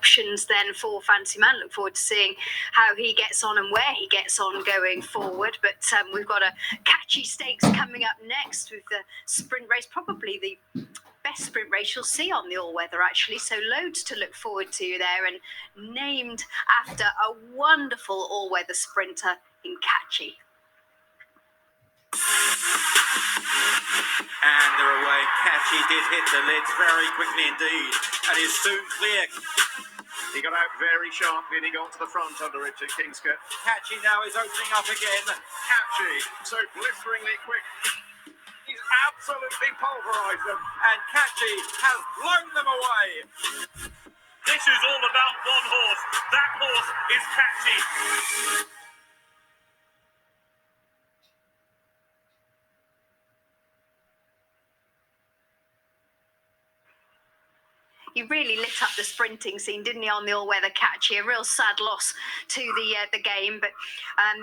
options then for Fancy Man. Look forward to seeing how he gets on and where he gets on going forward. But we've got a catchy stakes coming up next with the sprint race, probably the best sprint race you'll see on the all-weather, actually. So loads to look forward to there, and named after a wonderful all-weather sprinter in Catchy. And they're away. Catchy did hit the lids very quickly indeed, and is soon clear. He got out very sharply and he got to the front under Richard Kingscote. Catchy now is opening up again. Catchy, so blisteringly quick. He's absolutely pulverised them. And Catchy has blown them away. This is all about one horse. That horse is Catchy. He really lit up the sprinting scene, didn't he, on the all-weather Catchy? A real sad loss to the game. But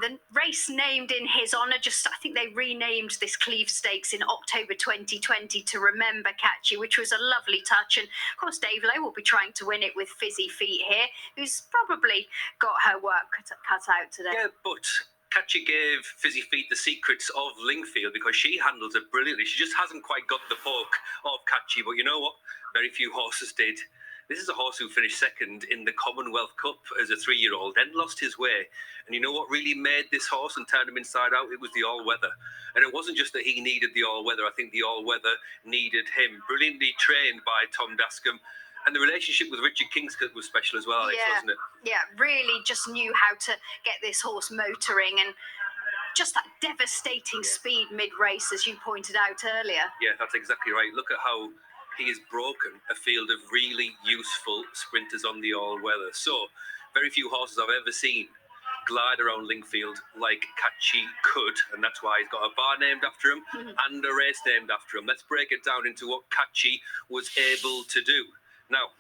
the race named in his honour, I think they renamed this Cleve Stakes in October 2020 to remember Catchy, which was a lovely touch. And, of course, Dave Lowe will be trying to win it with Fizzy Feet here, who's probably got her work cut out today. Yeah, but Catchy gave Fizzy Feet the secrets of Lingield because she handles it brilliantly. She just hasn't quite got the poke of Catchy, but you know what? Very few horses did. This is a horse who finished second in the Commonwealth Cup as a 3-year-old, then lost his way. And you know what really made this horse and turned him inside out? It was the all-weather. And it wasn't just that he needed the all-weather. I think the all-weather needed him. Brilliantly trained by Tom Dascombe. And the relationship with Richard Kingscote was special as well, Alex, wasn't it? Yeah, really just knew how to get this horse motoring, and just that devastating speed mid-race, as you pointed out earlier. Yeah, that's exactly right. Look at how he has broken a field of really useful sprinters on the all-weather. So, very few horses I've ever seen glide around Lingield like Catchy could, and that's why he's got a bar named after him and a race named after him. Let's break it down into what Catchy was able to do. Now,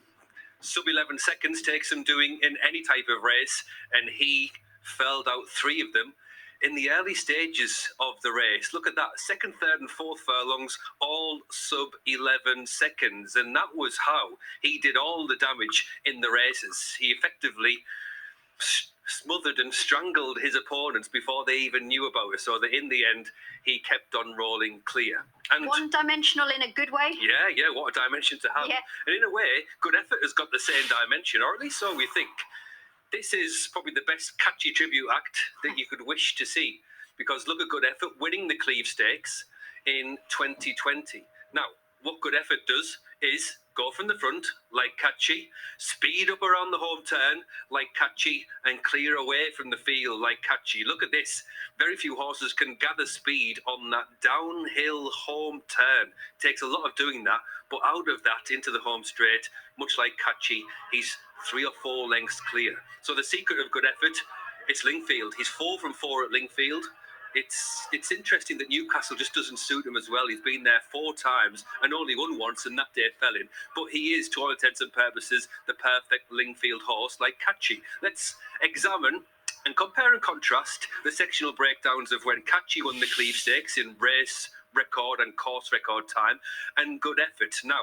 sub 11 seconds takes him doing in any type of race, and he felled out 3 of them in the early stages of the race. Look at that, 2nd, 3rd and 4th furlongs, all sub 11 seconds. And that was how he did all the damage in the races. He effectively smothered and strangled his opponents before they even knew about it, so that in the end, he kept on rolling clear. And one-dimensional in a good way. Yeah, what a dimension to have. Yeah. And in a way, Good Effort has got the same dimension, or at least so we think. This is probably the best Catchy tribute act that you could wish to see, because look at Good Effort winning the Cleve Stakes in 2020. Now, what Good Effort does is go from the front like Catchy, speed up around the home turn like Catchy, and clear away from the field like Catchy. Look at this. Very few horses can gather speed on that downhill home turn. Takes a lot of doing that, but out of that into the home straight, much like Catchy, he's 3 or 4 lengths clear. So the secret of Good Effort, it's Lingield. He's 4 from 4 at Lingield. It's interesting that Newcastle just doesn't suit him as well. He's been there 4 times and only won once, and that day fell in. But he is, to all intents and purposes, the perfect Lingield horse like Catchy. Let's examine and compare and contrast the sectional breakdowns of when Catchy won the Cleve Stakes in race record and course record time, and Good Effort. Now,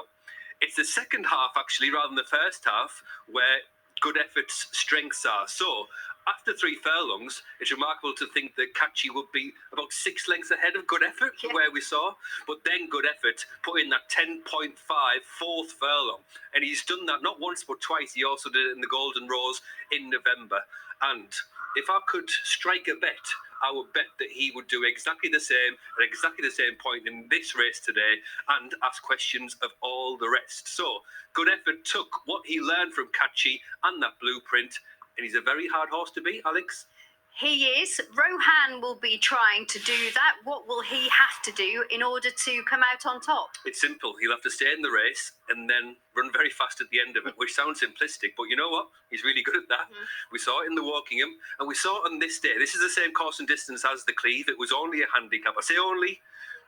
it's the second half, actually, rather than the first half, where Good Effort's strengths are. So, after 3 furlongs, it's remarkable to think that Catchy would be about 6 lengths ahead of Good Effort, where we saw. But then Good Effort put in that 10.5 4th furlong. And he's done that not once but twice. He also did it in the Golden Rose in November. And if I could strike a bet, I would bet that he would do exactly the same at exactly the same point in this race today and ask questions of all the rest. So, Good Effort took what he learned from Catchy and that blueprint, and he's a very hard horse to beat, Alex. He is. Rohan will be trying to do that. What will he have to do in order to come out on top? It's simple. He'll have to stay in the race and then run very fast at the end of it, which sounds simplistic, but you know what? He's really good at that. We saw it in the Wokingham, and we saw it on this day. This is the same course and distance as the Cleve. It was only a handicap. I say only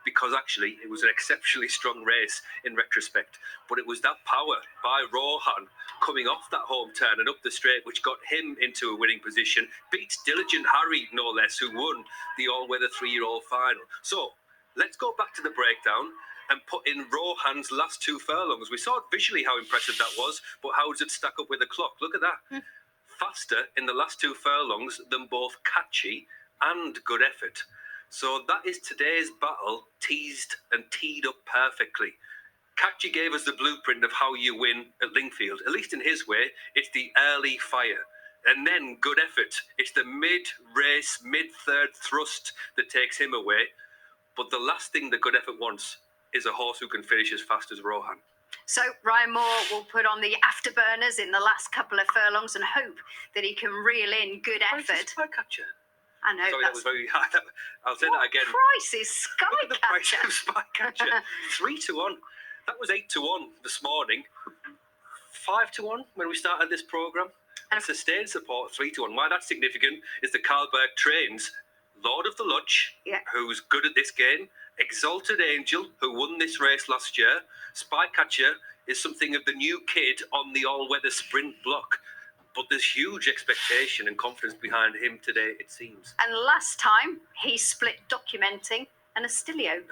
because actually it was an exceptionally strong race in retrospect. But it was that power by Rohan coming off that home turn and up the straight which got him into a winning position. Beats Diligent Harry, no less, who won the all-weather 3-year-old final. So let's go back to the breakdown. and put in Rohan's last 2 furlongs. We saw visually how impressive that was, but how does it stack up with the clock? Look at that. Faster in the last 2 furlongs than both Catchy and Good Effort. So that is today's battle, teased and teed up perfectly. Catchy gave us the blueprint of how you win at Lingield. At least in his way, it's the early fire. And then Good Effort. It's the mid-race, mid-third thrust that takes him away. But the last thing that Good Effort wants is a horse who can finish as fast as Rohan. So Ryan Moore will put on the afterburners in the last couple of furlongs and hope that he can reel in Good Effort. Spycatcher. I know. Sorry, that was very hard. I'll say that again. What price is Look at the price Spycatcher? of Spycatcher. 3 to 1. That was 8 to 1 this morning. 5 to 1 when we started this programme. And sustained support 3 to 1. Why that's significant is the Carlberg trains Lord of the Lodge, who's good at this game, Exalted Angel, who won this race last year. Spycatcher is something of the new kid on the all-weather sprint block. But there's huge expectation and confidence behind him today, it seems. And last time, he split Documenting and Astilio.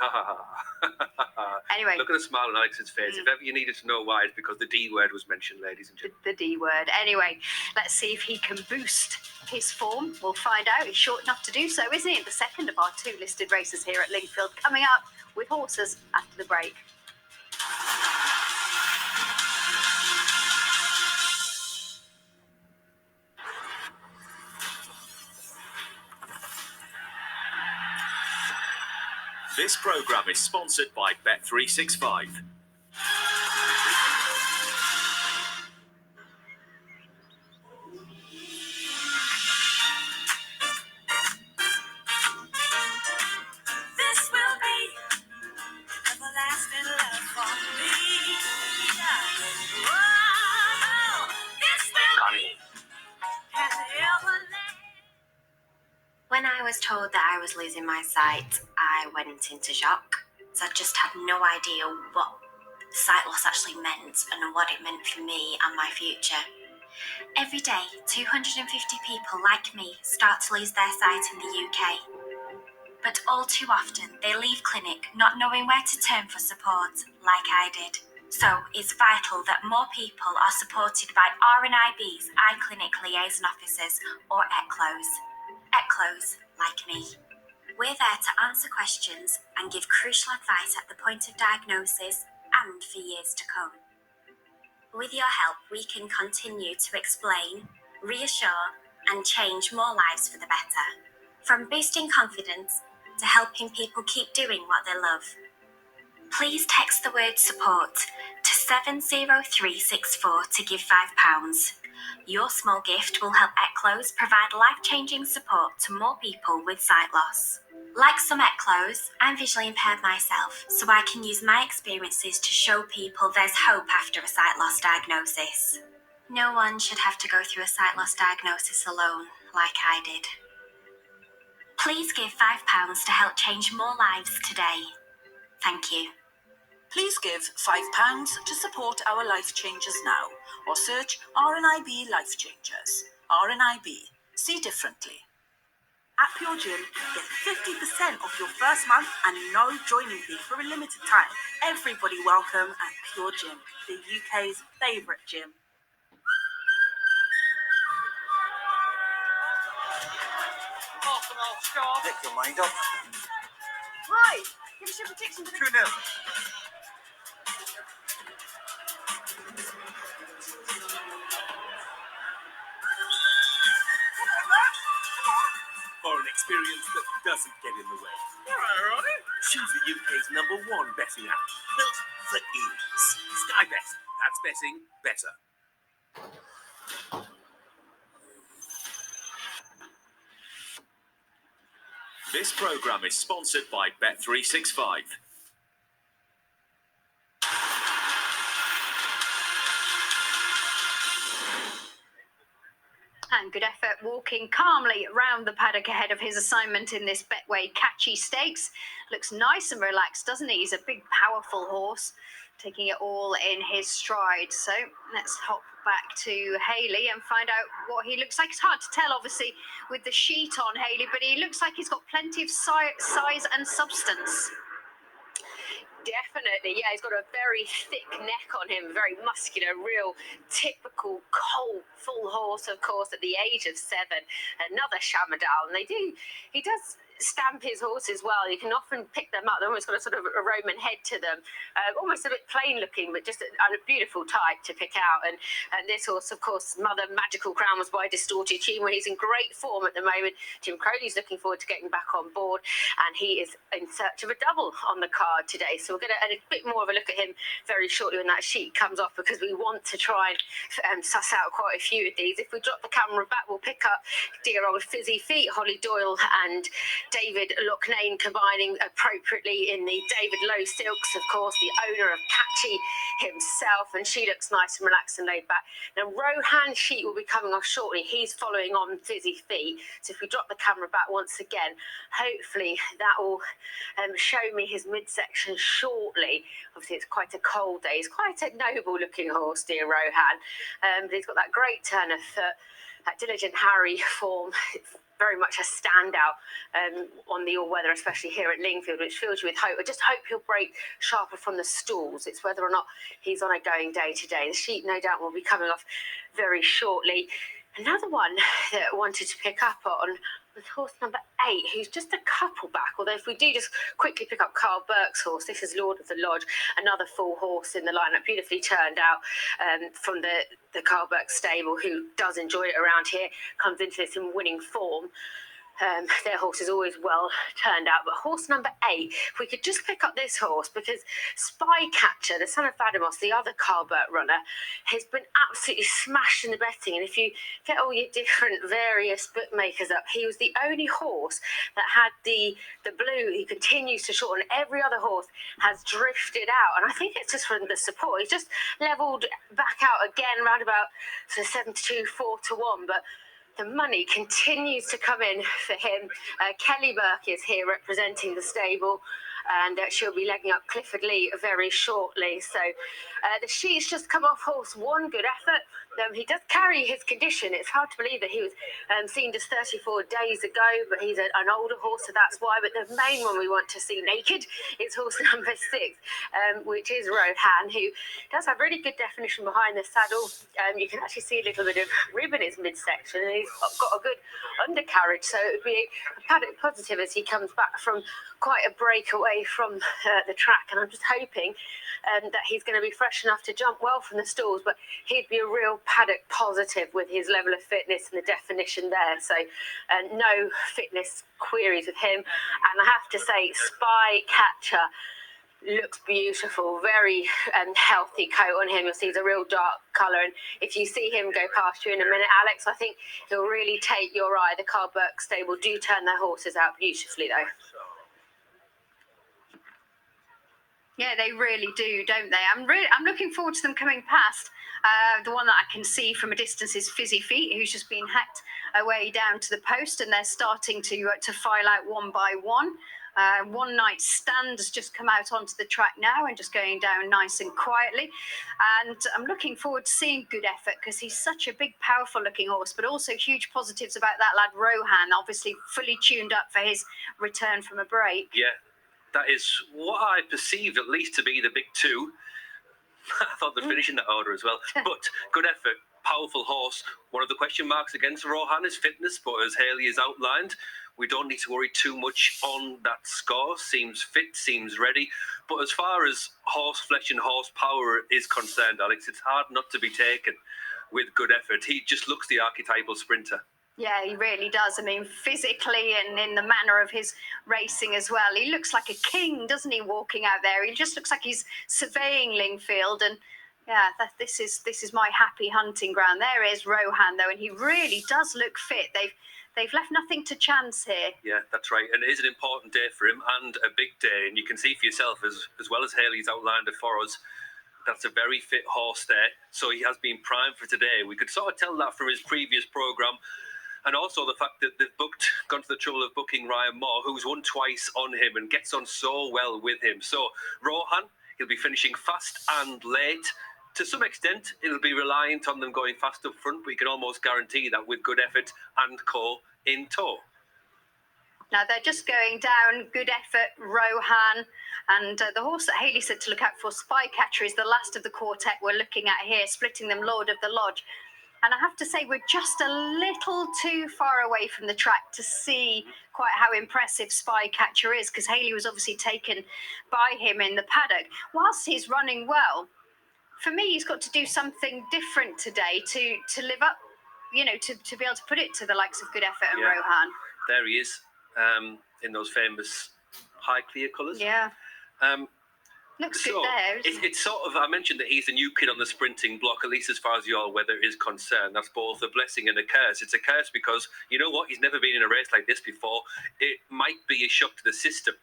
Anyway. Look at the smile on Alex's face. If ever you needed to know why, it's because the D word was mentioned, ladies and gentlemen. The D word. Anyway, let's see if he can boost his form. We'll find out. He's short enough to do so, isn't he? The second of our 2 listed races here at Lingield, coming up with horses after the break. This programme is sponsored by Bet365. This will be everlasting love for me. Whoa, this will be has ever. When I was told that I was losing my sight, I went into shock. So I just had no idea what sight loss actually meant and what it meant for me and my future. Every day, 250 people like me start to lose their sight in the UK. But all too often, they leave clinic not knowing where to turn for support, like I did. So it's vital that more people are supported by RNIB's Eye Clinic Liaison Officers, or ECLOs. ECLOs, like me. We're there to answer questions and give crucial advice at the point of diagnosis and for years to come. With your help, we can continue to explain, reassure, and change more lives for the better. From boosting confidence to helping people keep doing what they love. Please text the word support to 70364 to give £5. Your small gift will help ECLOs provide life-changing support to more people with sight loss. Like some ECLOs, I'm visually impaired myself, so I can use my experiences to show people there's hope after a sight loss diagnosis. No one should have to go through a sight loss diagnosis alone, like I did. Please give £5 to help change more lives today. Thank you. Please give £5 to support our Life Changers now, or search RNIB Life Changers. RNIB. See differently. At Pure Gym, get 50% off your first month and no joining fee for a limited time. Everybody welcome at Pure Gym, the UK's favourite gym. Get your mind up. Right, give us your prediction for the 2-0. For an experience that doesn't get in the way. Choose the UK's #1 betting app, built for ease. Sky Bet. That's betting better. This programme is sponsored by Bet365. And Good Effort walking calmly around the paddock ahead of his assignment in this Betway Catchy Stakes. Looks nice and relaxed, doesn't he? He's a big, powerful horse, taking it all in his stride. So let's hop back to Hayley and find out what he looks like. It's hard to tell, obviously, with the sheet on, Hayley, but he looks like he's got plenty of size and substance. Definitely, yeah. He's got a very thick neck on him, very muscular, real typical colt full horse, of course, at the age of 7. Another Shamadal, and he does stamp his horses well. You can often pick them up. They've almost got a sort of a Roman head to them, almost a bit plain looking, but just a beautiful type to pick out. And this horse, of course, Mother Magical Crown was by Distorted Humour. He's in great form at the moment. Jim Crowley's looking forward to getting back on board, and he is in search of a double on the card today. So we're going to add a bit more of a look at him very shortly when that sheet comes off, because we want to try and suss out quite a few of these. If we drop the camera back, we'll pick up dear old Fizzy Feet, Holly Doyle and David Loughnane combining appropriately in the David Lowe silks, of course, the owner of Catchy himself, and she looks nice and relaxed and laid back. Now, Rohan sheet will be coming off shortly. He's following on Fizzy Feet. So if we drop the camera back once again, hopefully that will show me his midsection shortly. Obviously, it's quite a cold day. He's quite a noble-looking horse, dear Rohan. But he's got that great turn of foot, that Diligent Harry form. It's very much a standout on the all-weather, especially here at Lingield, which fills you with hope. I just hope he'll break sharper from the stalls. It's whether or not he's on a going day today. The sheep, no doubt, will be coming off very shortly. Another one that I wanted to pick up on was horse number 8, who's just a couple back. Although if we do just quickly pick up Carl Burke's horse, this is Lord of the Lodge, another full horse in the lineup, beautifully turned out from the Carl Burke stable, who does enjoy it around here, comes into this in winning form. Their horse is always well turned out. But horse number 8, if we could just pick up this horse, because Spycatcher, the son of Vadamos, the other Carl Burke runner, has been absolutely smashed in the betting. And if you get all your different various bookmakers up, he was the only horse that had the blue. He continues to shorten. Every other horse has drifted out. And I think it's just from the support. He's just levelled back out again, round about sort of 7-2, 4-1. But the money continues to come in for him. Kelly Burke is here representing the stable, and she'll be legging up Clifford Lee very shortly. So the sheet's just come off horse 1, good effort. He does carry his condition. It's hard to believe that he was seen just 34 days ago, but he's an older horse, so that's why. But the main one we want to see naked is horse number 6, which is Rohan, who does have really good definition behind the saddle. You can actually see a little bit of rib in his midsection, and he's got a good undercarriage, so it would be a paddock positive as he comes back from quite a break away from the track. And I'm just hoping that he's going to be fresh enough to jump well from the stalls, but he'd be a real paddock positive with his level of fitness and the definition there. So no fitness queries with him. And I have to say, Spycatcher looks beautiful, very healthy coat on him. You'll see he's a real dark colour, and if you see him go past you in a minute, Alex, I think he'll really take your eye. The Carl Burke stable do turn their horses out beautifully, though. Yeah, they really do, don't they? I'm looking forward to them coming past. The one that I can see from a distance is Fizzy Feet, who's just been hacked away down to the post, and they're starting to file out one by one. One Night Stand has just come out onto the track now and just going down nice and quietly. And I'm looking forward to seeing Good Effort, because he's such a big, powerful looking horse, but also huge positives about that lad Rohan, obviously fully tuned up for his return from a break. Yeah, that is what I perceived at least to be the big 2. I thought they'd finish in that order as well. But Good Effort, powerful horse. One of the question marks against Rohan is fitness, but as Hayley has outlined, we don't need to worry too much on that score. Seems fit, seems ready. But as far as horse flesh and horsepower is concerned, Alex, it's hard not to be taken with Good Effort. He just looks the archetypal sprinter. Yeah, he really does. I mean, physically and in the manner of his racing as well. He looks like a king, doesn't he, walking out there? He just looks like he's surveying Lingfield. And yeah, this is my happy hunting ground. There is Rohan, though, and he really does look fit. They've left nothing to chance here. Yeah, that's right. And it is an important day for him, and a big day. And you can see for yourself, as well as Hayley's outlined it for us, that's a very fit horse there. So he has been primed for today. We could sort of tell that from his previous programme. And also the fact that they've gone to the trouble of booking Ryan Moore, who's won twice on him and gets on so well with him. So Rohan, he'll be finishing fast and late. To some extent, it'll be reliant on them going fast up front, but you can almost guarantee that with Good Effort and co in tow. Now they're just going down. Good effort, Rohan. And the horse that Hayley said to look out for, Spycatcher, is the last of the quartet we're looking at here, splitting them Lord of the Lodge. And I have to say, we're just a little too far away from the track to see quite how impressive Spycatcher is, because Hayley was obviously taken by him in the paddock. Whilst he's running well, for me, he's got to do something different today to live up, to be able to put it to the likes of Good Effort and Rohan. There he is, in those famous high clear colours. Yeah. Looks good there. It's sort of, I mentioned that he's the new kid on the sprinting block, at least as far as the all-weather is concerned. That's both a blessing and a curse. It's a curse because, you know what, he's never been in a race like this before. It might be a shock to the system.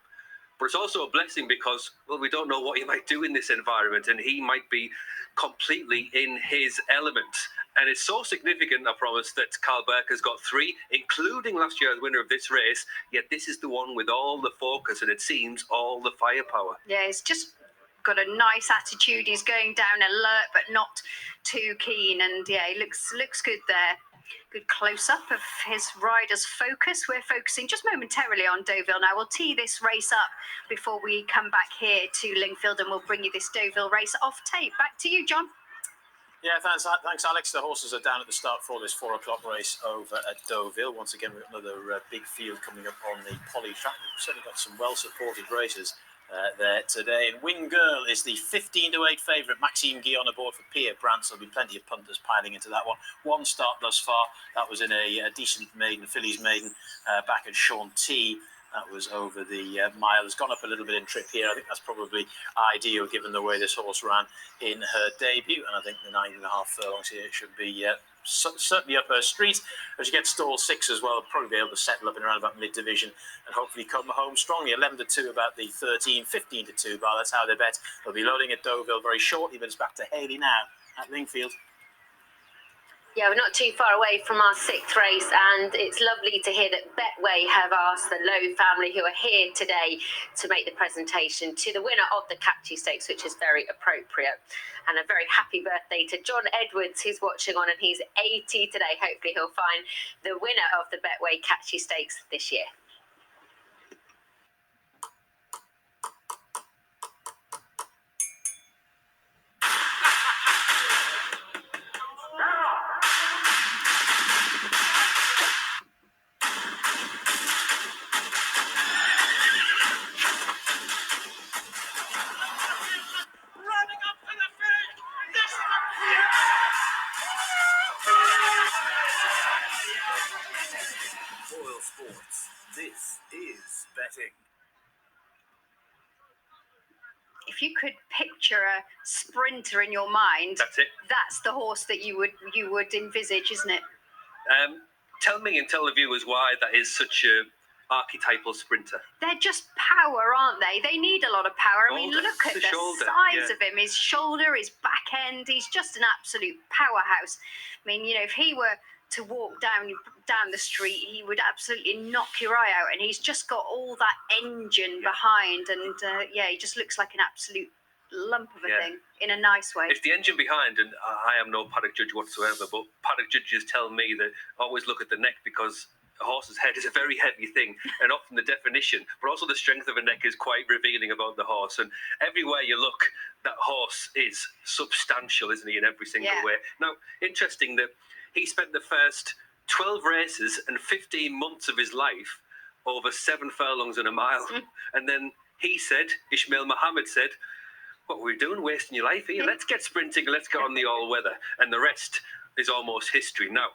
But it's also a blessing because, well, we don't know what he might do in this environment, and he might be completely in his element. And it's so significant, I promise, that Carl Burke has got 3, including last year's winner of this race, yet this is the one with all the focus and, it seems, all the firepower. Yeah, he's just got a nice attitude. He's going down alert, but not too keen. And, yeah, he looks good there. Good close-up of his rider's focus. We're focusing just momentarily on Deauville now. We'll tee this race up before we come back here to Lingield, and we'll bring you this Deauville race off tape. Back to you, John. Yeah, thanks, Alex. The horses are down at the start for this 4 o'clock race over at Deauville. Once again, we've got another big field coming up on the poly track. We've certainly got some well-supported races there today. And Wing Girl is the 15-8 favourite. Maxime Guillon aboard for Pierre Brandt. So there'll be plenty of punters piling into that one. One start thus far. That was in a decent maiden, fillies maiden, back at Chantilly. That was over the mile. Has gone up a little bit in trip here. I think that's probably ideal given the way this horse ran in her debut. And I think the 9.5 furlongs here should be certainly up her street. As you get stall 6 as well, probably be able to settle up in around about mid-division and hopefully come home strongly. 11-2 about the 13, 15-2 bar. That's how they bet. They'll be loading at Deauville very shortly, but it's back to Hayley now at Lingield. Yeah, we're not too far away from our 6th race, and it's lovely to hear that Betway have asked the Lowe family, who are here today, to make the presentation to the winner of the Catchy Stakes, which is very appropriate. And a very happy birthday to John Edwards, who's watching on, and he's 80 today. Hopefully he'll find the winner of the Betway Catchy Stakes this year. This is betting. If you could picture a sprinter in your mind, That's it. That's the horse that you would envisage, isn't it? Tell me and tell the viewers why that is such a archetypal sprinter. They're just power, aren't they? They need a lot of power. I mean, Oh, look at the the shoulder, size yeah. of him, his shoulder, his back end. He's just an absolute powerhouse. I mean, if he were to walk down the street, he would absolutely knock your eye out. And he's just got all that engine behind. And, he just looks like an absolute lump of a thing in a nice way. It's the engine behind, and I am no paddock judge whatsoever, but paddock judges tell me that always look at the neck because a horse's head is a very heavy thing, and often the definition, but also the strength of a neck is quite revealing about the horse. And everywhere you look, that horse is substantial, isn't he, in every single way? Now, interesting that he spent the first 12 races and 15 months of his life over 7 furlongs and a mile. And then he said, Ismail Mohammed said, what were we doing, wasting your life here? Let's get sprinting, let's get on the all-weather. And the rest is almost history. Now,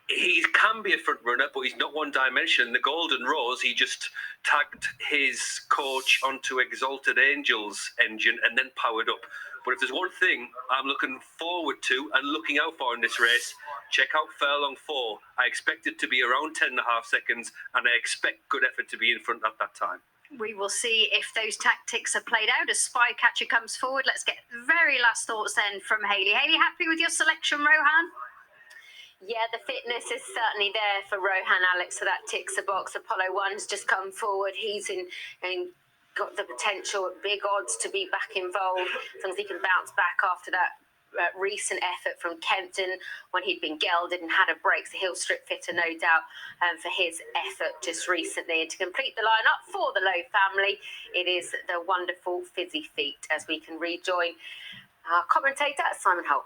he can be a front runner, but he's not one-dimensional. In the Golden Rose, he just tagged his coach onto Exalted Angel's engine and then powered up. But if there's one thing I'm looking forward to and looking out for in this race, check out furlong 4. I expect it to be around 10.5 seconds, and I expect Good Effort to be in front at that time. We will see if those tactics are played out as Spycatcher comes forward. Let's get the very last thoughts then from Hayley. Hayley, happy with your selection, Rohan? Yeah, the fitness is certainly there for Rohan, Alex, so that ticks a box. Apollo 1's just come forward. He's got the potential, big odds to be back involved, as long as he can bounce back after that recent effort from Kempton when he'd been gelded and had a break. So he'll strip fitter, no doubt, for his effort just recently. And to complete the lineup for the Lowe family, it is the wonderful Fizzy Feet, as we can rejoin our commentator, Simon Holt.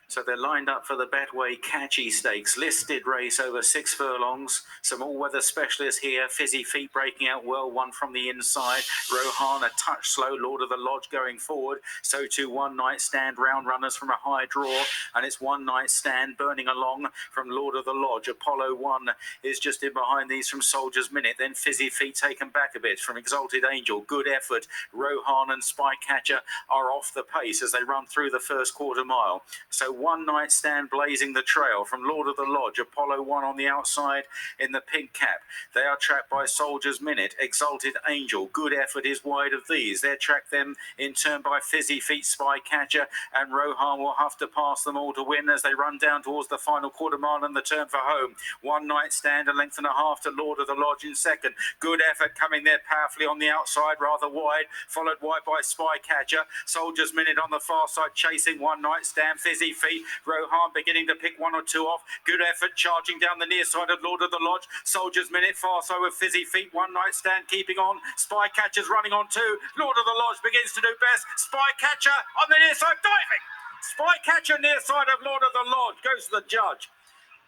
So they're lined up for the Betway Catchy Stakes. Listed race over 6 furlongs. Some all-weather specialists here. Fizzy Feet breaking out well, one from the inside. Rohan a touch slow. Lord of the Lodge going forward. So too One Night Stand. Round runners from a high draw. And it's One Night Stand burning along from Lord of the Lodge. Apollo 1 is just in behind these from Soldier's Minute. Then Fizzy Feet taken back a bit from Exalted Angel. Good effort. Rohan and Spycatcher are off the pace as they run through the first quarter mile. So One Night Stand blazing the trail from Lord of the Lodge. Apollo 1 on the outside in the pink cap. They are tracked by Soldier's Minute. Exalted Angel. Good effort is wide of these. They're tracked them in turn by Fizzy Feet, Spycatcher, and Rohan will have to pass them all to win as they run down towards the final quarter mile and the turn for home. One Night Stand, a length and a half to Lord of the Lodge in second. Good effort coming there powerfully on the outside, rather wide, followed wide by Spycatcher. Soldier's Minute on the far side, chasing One Night Stand. Fizzy Feet. Rohan beginning to pick one or two off. Good effort charging down the near side of Lord of the Lodge. Soldier's Minute far side with Fizzy Feet. One Night Stand keeping on. Spycatcher's running on too. Lord of the Lodge begins to do best. Spycatcher on the near side diving. Spycatcher near side of Lord of the Lodge goes to the judge.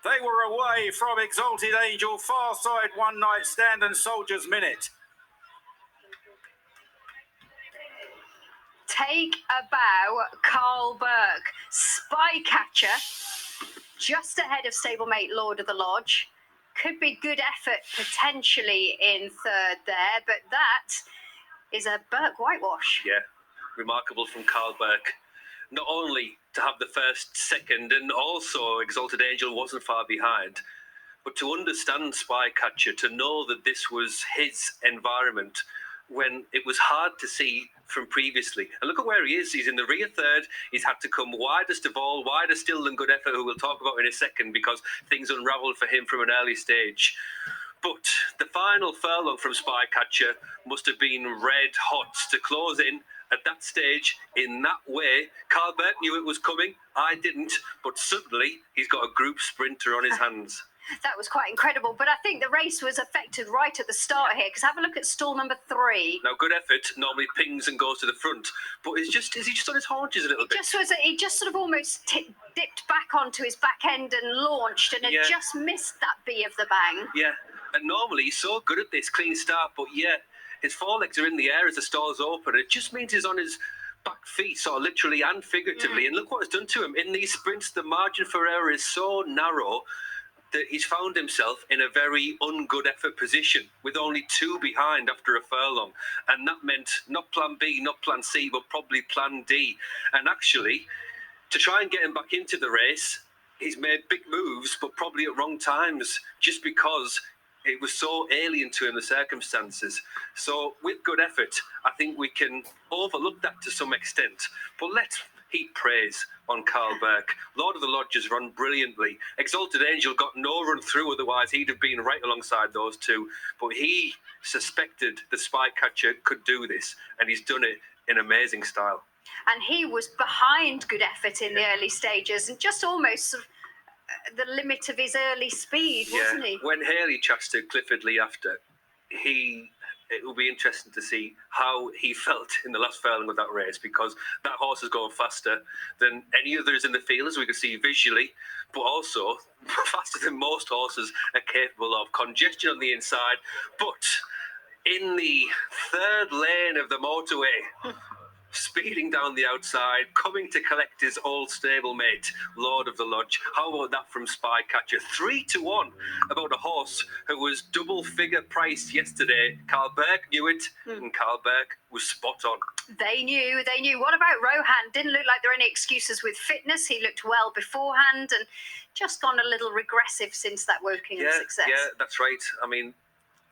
They were away from Exalted Angel. Far side One Night Stand and Soldier's Minute. Take a bow, Carl Burke. Spycatcher, just ahead of stablemate Lord of the Lodge. Could be good effort potentially in third there, but that is a Burke whitewash. Yeah, remarkable from Carl Burke. Not only to have the first, second, and also Exalted Angel wasn't far behind, but to understand Spycatcher, to know that this was his environment when it was hard to see from previously. And look at where he is. He's in the rear third. He's had to come widest of all, wider still than Good Effort, who we'll talk about in a second, because things unravelled for him from an early stage. But the final furlong from Spycatcher must have been red hot to close in at that stage in that way. Carl Burke knew it was coming. I didn't. But suddenly he's got a group sprinter on his hands. That was quite incredible, but I think the race was affected right at the start here, because have a look at stall number 3. Now, Good Effort normally pings and goes to the front, but is he just on his haunches a little bit? He just sort of almost dipped back onto his back end and launched, and had just missed that bee of the bang. Yeah, and normally he's so good at this clean start, but yeah, his forelegs are in the air as the stall's open. It just means he's on his back feet, sort of literally and figuratively, and look what it's done to him. In these sprints, the margin for error is so narrow that he's found himself in a very ungood effort position with only 2 behind after a furlong. And that meant not plan B, not plan C, but probably plan D. And actually, to try and get him back into the race, he's made big moves, but probably at wrong times, just because it was so alien to him, the circumstances. So with Good Effort, I think we can overlook that to some extent. But let's heap praise on Carl Burke. Lord of the Lodge has run brilliantly. Exalted Angel got no run through, otherwise he'd have been right alongside those two. But he suspected the Spycatcher could do this, and he's done it in amazing style. And he was behind Good Effort in the early stages, and just almost sort of the limit of his early speed, wasn't he? When Haley chats to Clifford Lee after, it will be interesting to see how he felt in the last furlong of that race, because that horse is going faster than any others in the field, as we could see visually, but also faster than most horses are capable of. Congestion on the inside, but in the third lane of the motorway, speeding down the outside, coming to collect his old stablemate, Lord of the Lodge. How about that from Spycatcher? 3-1 about a horse who was double figure priced yesterday. Carl Burke knew it, and Carl Burke was spot on. They knew. What about Rohan? Didn't look like there were any excuses with fitness. He looked well beforehand and just gone a little regressive since that Woking success. Yeah, that's right. I mean,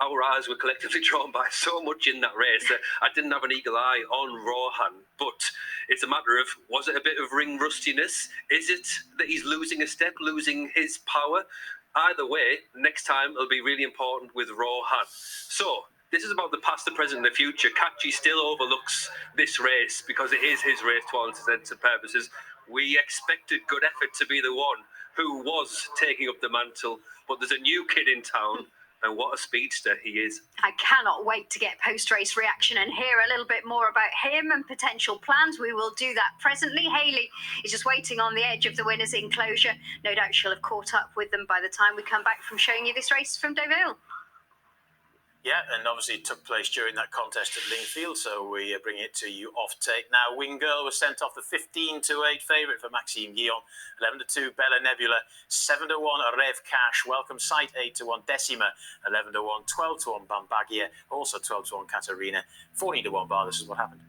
our eyes were collectively drawn by so much in that race that I didn't have an eagle eye on Rohan. But it's a matter of, was it a bit of ring rustiness? Is it that he's losing a step, losing his power? Either way, next time it'll be really important with Rohan. So this is about the past, the present, and the future. Catchy still overlooks this race because it is his race to all intents and purposes. We expected Good Effort to be the one who was taking up the mantle, but there's a new kid in town, and what a speedster he is. I cannot wait to get post-race reaction and hear a little bit more about him and potential plans. We will do that presently. Hayley is just waiting on the edge of the winner's enclosure. No doubt she'll have caught up with them by the time we come back from showing you this race from Deauville. Yeah, and obviously it took place during that contest at Lingield, so we bring it to you off tape. Now, Wing Girl was sent off the 15-8 favourite for Maxime Guillon, 11-2 Bella Nebula, 7-1 Rev Cash, Welcome Sight 8-1 Decima, 11-1, 12-1 Bambagia, also 12-1 Katarina, 14-1 Bar. This is what happened.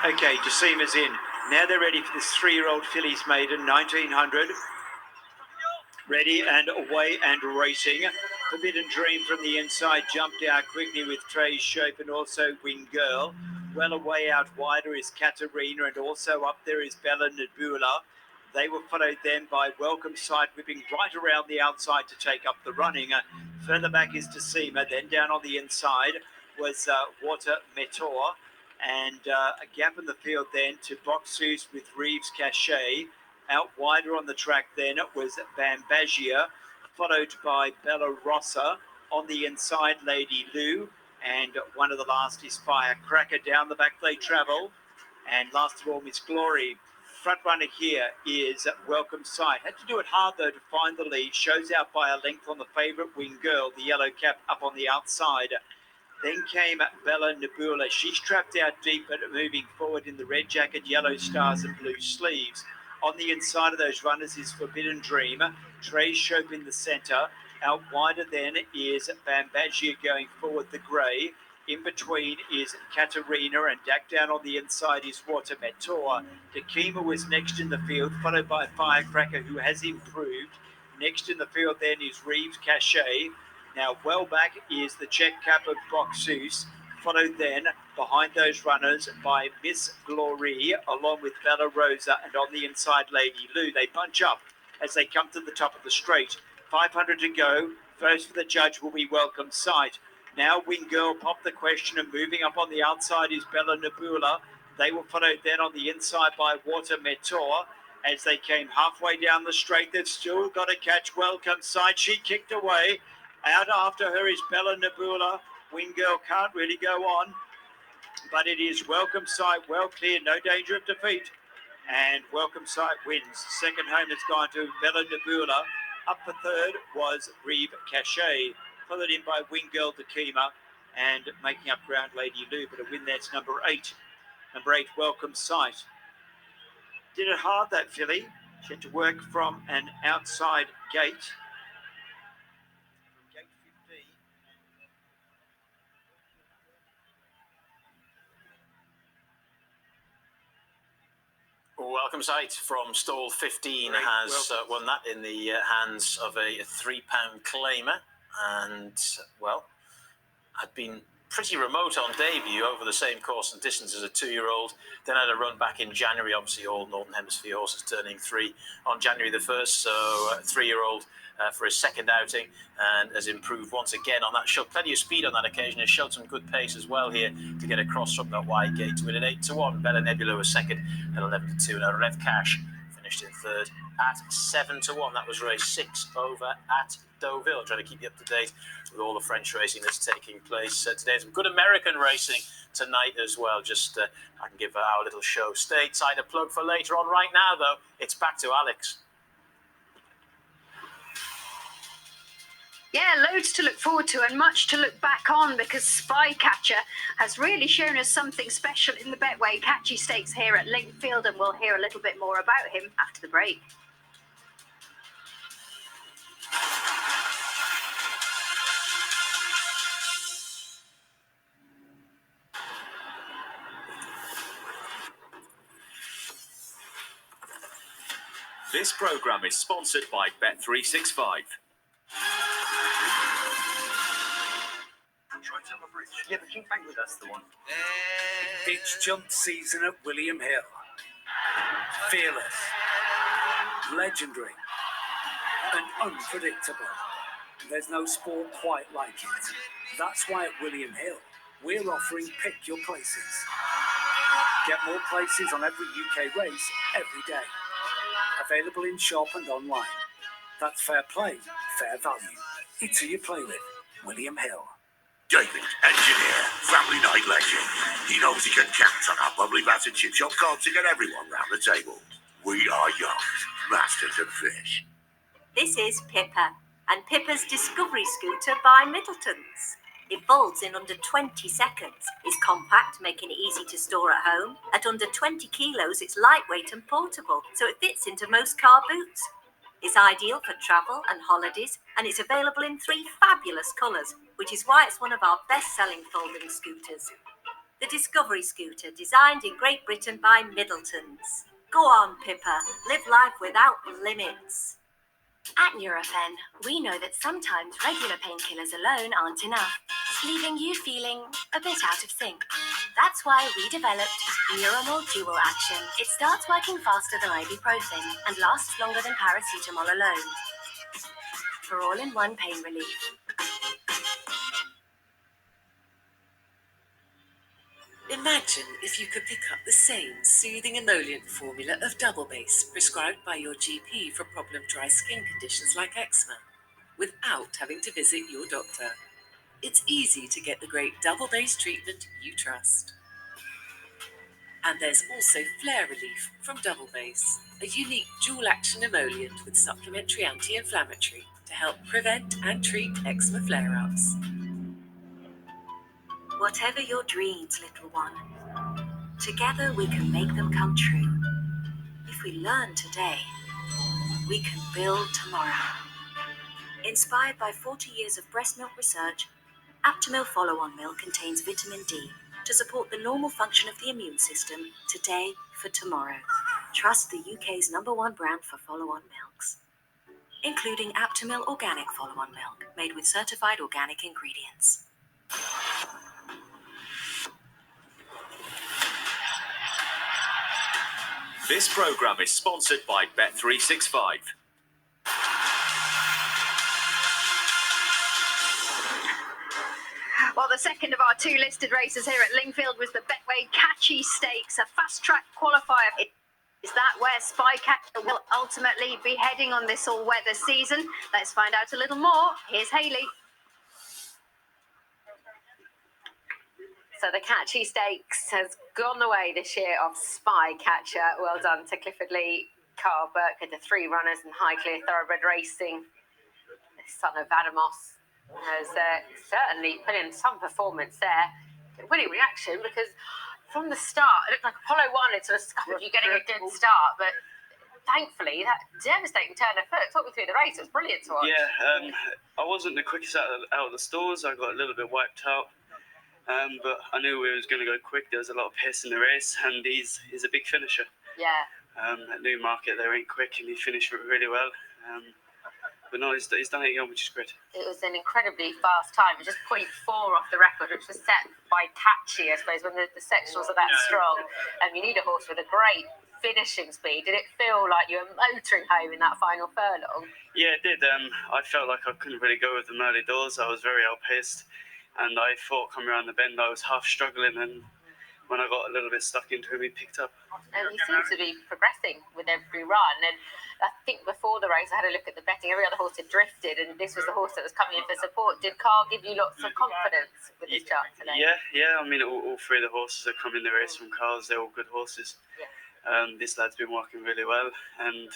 Okay, Decima's in. Now they're ready for this 3-year-old Fillies Maiden, 1900. Ready and away and racing. Forbidden Dream from the inside jumped out quickly with Trey's Shape and also Wing Girl. Well away out wider is Katarina, and also up there is Bella Nebula. They were followed then by Welcome Sight, whipping right around the outside to take up the running. Further back is Decima. Then down on the inside was Water Meteor. And a gap in the field then to Boxus with Reeves Cachet. Out wider on the track then was Bambagia, followed by Bella Rossa. On the inside, Lady Lou. And one of the last is Firecracker. Down the back they travel. And last of all, Miss Glory. Front runner here is Welcome Sight. Had to do it hard, though, to find the lead. Shows out by a length on the favourite Wing Girl, the yellow cap up on the outside. Then came Bella Nebula. She's trapped out deep, but moving forward in the red jacket, yellow stars and blue sleeves. On the inside of those runners is Forbidden Dream. Trey Shope in the centre. Out wider then is Bambagia going forward, the grey. In between is Katarina, and back down on the inside is Water Meteor. Takima was next in the field, followed by Firecracker, who has improved. Next in the field then is Reeves Cachet. Now well back is the check cap of Boxus, followed then behind those runners by Miss Glory, along with Bella Rosa, and on the inside Lady Lou. They bunch up as they come to the top of the straight. 500 to go. First for the judge will be Welcome Sight. Now Wing Girl popped the question, and moving up on the outside is Bella Nebula. They were followed then on the inside by Water Meteor. As they came halfway down the straight, they've still got to catch Welcome Sight. She kicked away. Out after her is Bella Nebula. Wing Girl can't really go on, but it is Welcome Sight well clear, no danger of defeat. And Welcome Sight wins. Second home has gone to Bella Nebula. Up for third was Reeve Cachet, followed in by Wing Girl Takima, and making up ground Lady Lou, but a win there's number 8. Number 8, Welcome Sight. Did it hard, that filly. She had to work from an outside gate. Gate 15. Welcome Sight from stall 15 has won that in the hands of a £3 claimer, and well, had been pretty remote on debut over the same course and distance as a 2-year-old. Then had a run back in January. Obviously, all Northern Hemisphere horses turning 3 on January the 1st. So 3-year-old for his second outing, and has improved once again on that. Showed plenty of speed on that occasion. Has showed some good pace as well here to get across from that wide gate to win at 8-1. Bella Nebula was second at 11-2. Now Rev Cash finished in third at 7-1. That was race 6 over at Deauville. Trying to keep you up to date with all the French racing that's taking place today. Some good American racing tonight as well. Just I can give our little show stateside a plug for later on. Right now, though, it's back to Alex. Yeah, loads to look forward to and much to look back on, because Spycatcher has really shown us something special in the Betway Catchy Stakes here at Lingield, and we'll hear a little bit more about him after the break. This programme is sponsored by Bet365. Yeah, but King Bank, that's the one. It's jump season at William Hill. Fearless, legendary, and unpredictable. There's no sport quite like it. That's why at William Hill, we're offering pick your places. Get more places on every UK race every day. Available in shop and online. That's fair play, fair value. It's who you play with. William Hill. David, engineer, family night legend. He knows he can count on our bubbly bass and chip shop card to get everyone round the table. We are young, masters of fish. This is Pippa, and Pippa's Discovery Scooter by Middleton's. It folds in under 20 seconds, is compact, making it easy to store at home. At under 20 kilos, it's lightweight and portable, so it fits into most car boots. It's ideal for travel and holidays, and it's available in 3 fabulous colours, which is why it's one of our best-selling folding scooters. The Discovery Scooter, designed in Great Britain by Middleton's. Go on, Pippa, live life without limits. At Nurofen, we know that sometimes regular painkillers alone aren't enough, leaving you feeling a bit out of sync. That's why we developed Nuromol Dual Action. It starts working faster than ibuprofen and lasts longer than paracetamol alone. For all-in-one pain relief. Imagine if you could pick up the same soothing emollient formula of Double Base prescribed by your GP for problem dry skin conditions like eczema, without having to visit your doctor. It's easy to get the great Double Base treatment you trust. And there's also flare relief from Double Base, a unique dual-action emollient with supplementary anti-inflammatory to help prevent and treat eczema flare-ups. Whatever your dreams, little one, together we can make them come true. If we learn today, we can build tomorrow. Inspired by 40 years of breast milk research, Aptamil Follow-On Milk contains vitamin D to support the normal function of the immune system today for tomorrow. Trust the UK's #1 brand for follow-on milks, including Aptamil Organic Follow-On Milk, made with certified organic ingredients. This programme is sponsored by Bet365. Well, the second of our 2 listed races here at Lingield was the Betway Catchy Stakes, a fast-track qualifier. Is that where Spycatcher will ultimately be heading on this all-weather season? Let's find out a little more. Here's Hayley. So the Catchy Stakes has gone the way this year of Spycatcher. Well done to Clifford Lee, Carl Burke, and the 3 runners in Highclere Thoroughbred Racing. The son of Adamos has certainly put in some performance there. Winning reaction, because from the start, it looked like Apollo 1 had sort of scuppered you getting a good start, but thankfully, that devastating turn of foot took me through the race. It was brilliant to watch. Yeah, I wasn't the quickest out of the stalls. I got a little bit wiped out. But I knew we was going to go quick. There was a lot of pace in the race, and he's a big finisher. Yeah. At Newmarket, they went quick, and he finished really well. But no, he's done it again, which is great. It was an incredibly fast time, just 0.4 off the record, which was set by Catchy, I suppose, when the sectionals are that strong. You need a horse with a great finishing speed. Did it feel like you were motoring home in that final furlong? Yeah, it did. I felt like I couldn't really go with them early doors. I was very outpaced. And I thought coming around the bend I was half struggling, and when I got a little bit stuck into him, he picked up. And he seems to be progressing with every run. And I think before the race, I had a look at the betting. Every other horse had drifted, and this was the horse that was coming in for support. Did Carl give you lots of confidence with his chart today? Yeah. I mean, all 3 of the horses that come in the race from Carl's, they're all good horses. Yeah. This lad's been working really well, and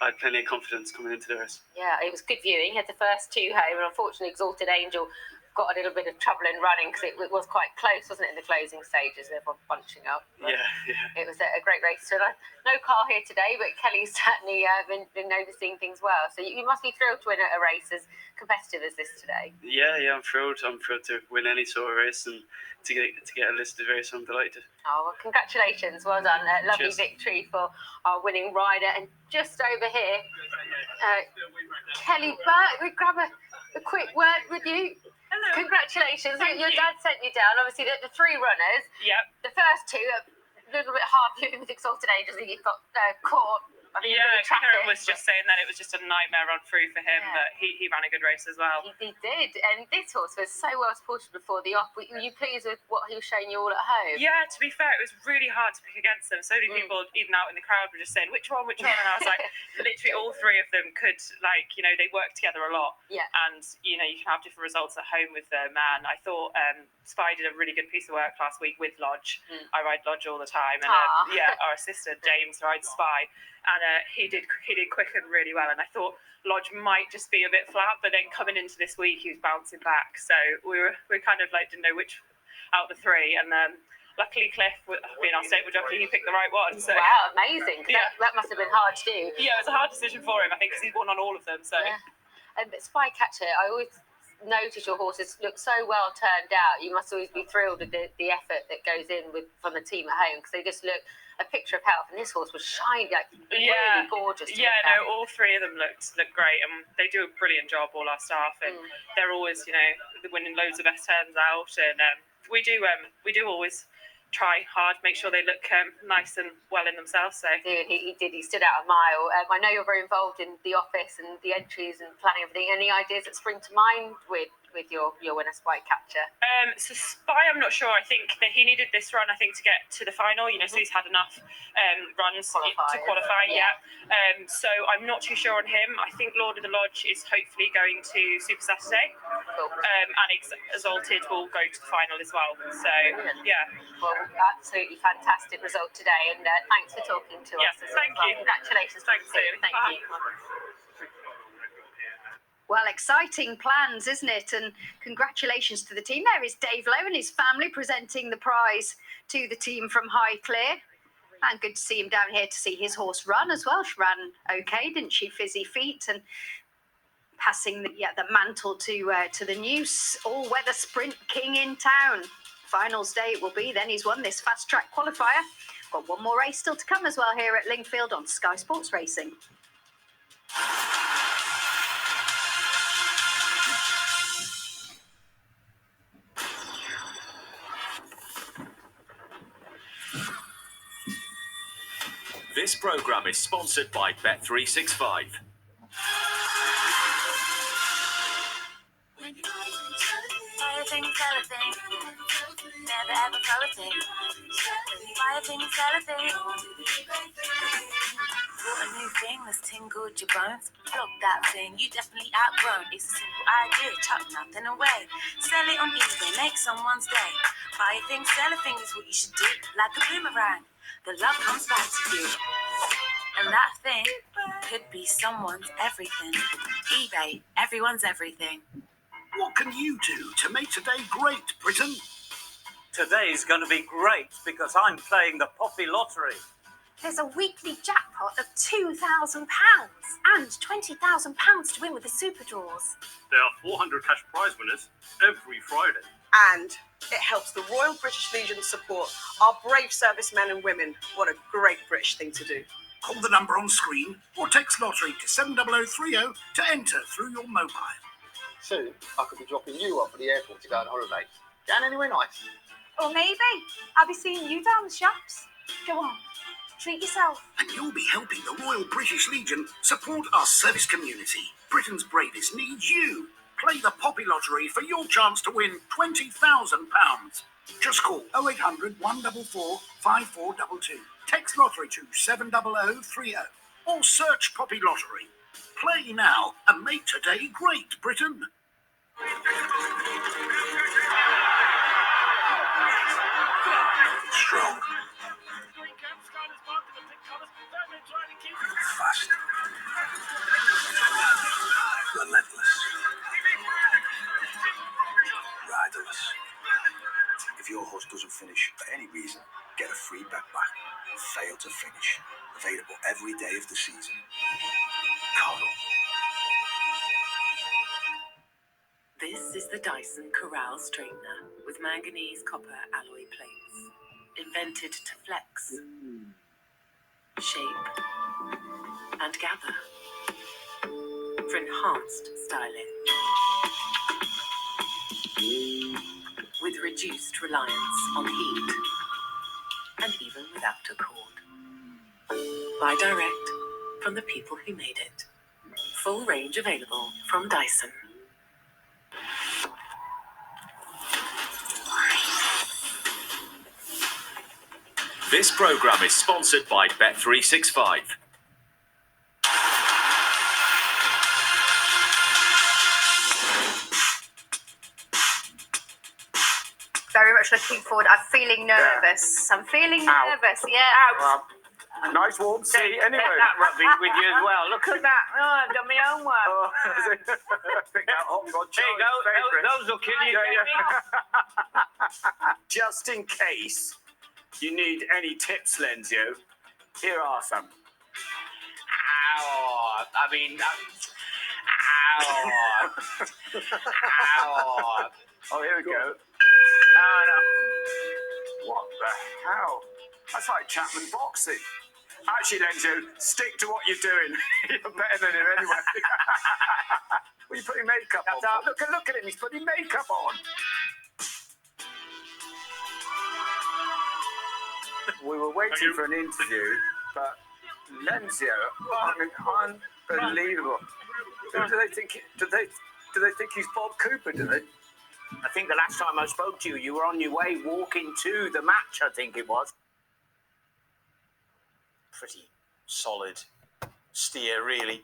I had plenty of confidence coming into the race. Yeah, it was good viewing. He had the first 2 home, and unfortunately, Exalted Angel got a little bit of trouble in running because it was quite close, wasn't it, in the closing stages, everyone bunching up. But yeah. It was a great race. So no Carl here today, but Kelly's certainly been overseeing things well. So you must be thrilled to win a race as competitive as this today. Yeah, I'm thrilled. I'm thrilled to win any sort of race, and to get a listed race, I'm delighted. Oh, well, congratulations. Well done. Lovely victory for our winning rider. And just over here, Kelly Burke, we grab a quick word with you. Hello. Congratulations. Your dad sent you down. Obviously, the 3 runners. Yep. The first 2 are a little bit hard moving with Exalted Angels. You got caught I think Yeah, the traffic Karen was just saying that it was just a nightmare run through for him, Yeah. but he ran a good race as well. He did, and this horse was so well supported before the off. Were you pleased with what he was showing you all at home? Yeah, to be fair, it was really hard to pick against them. So many people, even out in the crowd, were just saying, which one? And I was like, literally all three of them could, they work together a lot. Yeah. And, you can have different results at home with them. And I thought Spy did a really good piece of work last week with Lodge. I ride Lodge all the time. And our assistant, James, rides Spy. And he did quicken really well. And I thought Lodge might just be a bit flat, but then coming into this week, he was bouncing back. So we kind of didn't know which out of the three. And luckily, Cliff, being our stable jockey, he picked the right one. So wow, amazing. That must have been hard to do. Yeah, it was a hard decision for him, I think, because he's won on all of them. So But Spycatcher, I always notice your horses look so well turned out. You must always be thrilled with the effort that goes in from the team at home, because they just look a picture of health. And this horse was shiny, really gorgeous. All three of them looked great, and they do a brilliant job, all our staff, and they're always, winning loads of best turns out, and we do always try hard, make sure they look nice and well in themselves. So he did. He stood out a mile. I know you're very involved in the office and the entries and planning everything. Any ideas that spring to mind with your winner, Spycatcher? So Spy, I'm not sure. I think that he needed this run, to get to the final. So he's had enough runs to qualify. So I'm not too sure on him. I think Lord of the Lodge is hopefully going to Super Saturday. Cool. And Exalted will go to the final as well. So Well, absolutely fantastic result today, and thanks for talking to us. Thank you. Congratulations. Thanks, Sue. Thank you. Well, exciting plans, isn't it? And congratulations to the team. There is Dave Lowe and his family presenting the prize to the team from Highclere. And good to see him down here to see his horse run as well. She ran okay, didn't she? Fizzy feet, and passing the mantle to the new all-weather sprint king in town. Finals day it will be. Then he's won this fast track qualifier. Got one more race still to come as well here at Lingield on Sky Sports Racing. This programme is sponsored by Bet365. Never ever felt a thing. Buy a thing, sell a thing. Bought a new thing that's tingled your bones. Flog that thing, you definitely outgrown. It's a simple idea, chuck nothing away. Sell it on eBay, make someone's day. Buy a thing, sell a thing is what you should do. Like a boomerang, the love comes back to you. And that thing could be someone's everything. eBay, everyone's everything. What can you do to make today great, Britain? Today's going to be great because I'm playing the Poppy Lottery. There's a weekly jackpot of £2,000 and £20,000 to win with the super draws. There are 400 cash prize winners every Friday. And it helps the Royal British Legion support our brave servicemen and women. What a great British thing to do. Call the number on screen or text lottery to 70030 to enter through your mobile. Soon, I could be dropping you off at the airport to go on holiday. Going anywhere nice? Or maybe I'll be seeing you down the shops. Go on, treat yourself. And you'll be helping the Royal British Legion support our service community. Britain's bravest needs you. Play the Poppy Lottery for your chance to win £20,000. Just call 0800 144 5422. Text lottery to 70030 or search Poppy Lottery. Play now and make today great, Britain. Strong. Fast. Relentless. Riderless. If your horse doesn't finish for any reason, get a free bet back. Fail to finish. Available every day of the season. Carl. This is the Dyson Corral Straightener with manganese copper alloy plates. Invented to flex, shape, and gather for enhanced styling. With reduced reliance on heat and even without a cord. Buy direct, from the people who made it. Full range available from Dyson. This programme is sponsored by Bet365. Very much looking forward. I'm feeling nervous. I'm feeling nervous. Yeah. Nice warm seat anyway. That rugby with you as well. Look at that. Oh, I've done my homework. Oh, pick that hot rod. There you go. Those will kill you. Just in case you need any tips, Lenzio, here are some. Ow. I mean, ow. Ow. Oh, here we go. Oh, no. What the hell? That's like Chapman boxing. Actually, Lenzio, stick to what you're doing. You're better than him anyway. What are you putting makeup on? Look at him. He's putting makeup on. We were waiting for an interview, but Lenzio, I mean, unbelievable. Do they think he's Bob Cooper? Do they? I think the last time I spoke to you, you were on your way walking to the match, I think it was. Pretty solid steer, really.